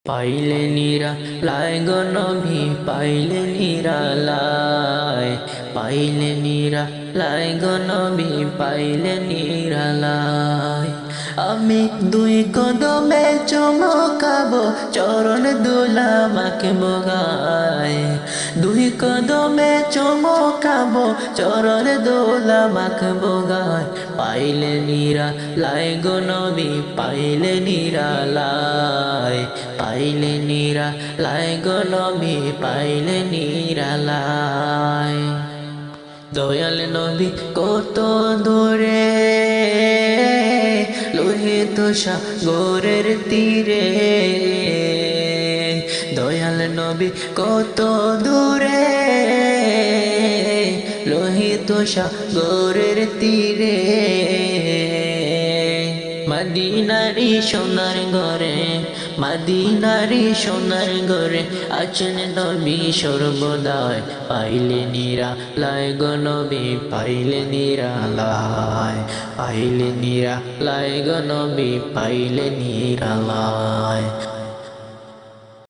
পাইলে নিরালায় গো নবী পাইলে নিরালায়, পাইলে নিরালায় গো নবী পাইলে নিরালায়। আমি দুই কদমে চমকাবো চরণ দুলা মাকে বগায়, দুই কদমে চমকাবো চরণ দুলা মাকে বগায়। পাইলে নিরালায় গো নবী পাইলে নিরালায়, পাইলে নিরালায় গো নবী পাইলে নিরালায়। দয়াল নবী কত দূরে লোহিত সাগরের তীরে, দয়াল নবী কত দূরে লোহিত সাগরের তীরে। মদিনারি সোনার ঘরে, মদিনারি সোনার ঘরে আছেন নবী সর্বদাই। পাইলে নিরালায় গো নবী পাইলে নিরালায়, পাইলে নিরালায় গো নবী পাইলে নিরালায়।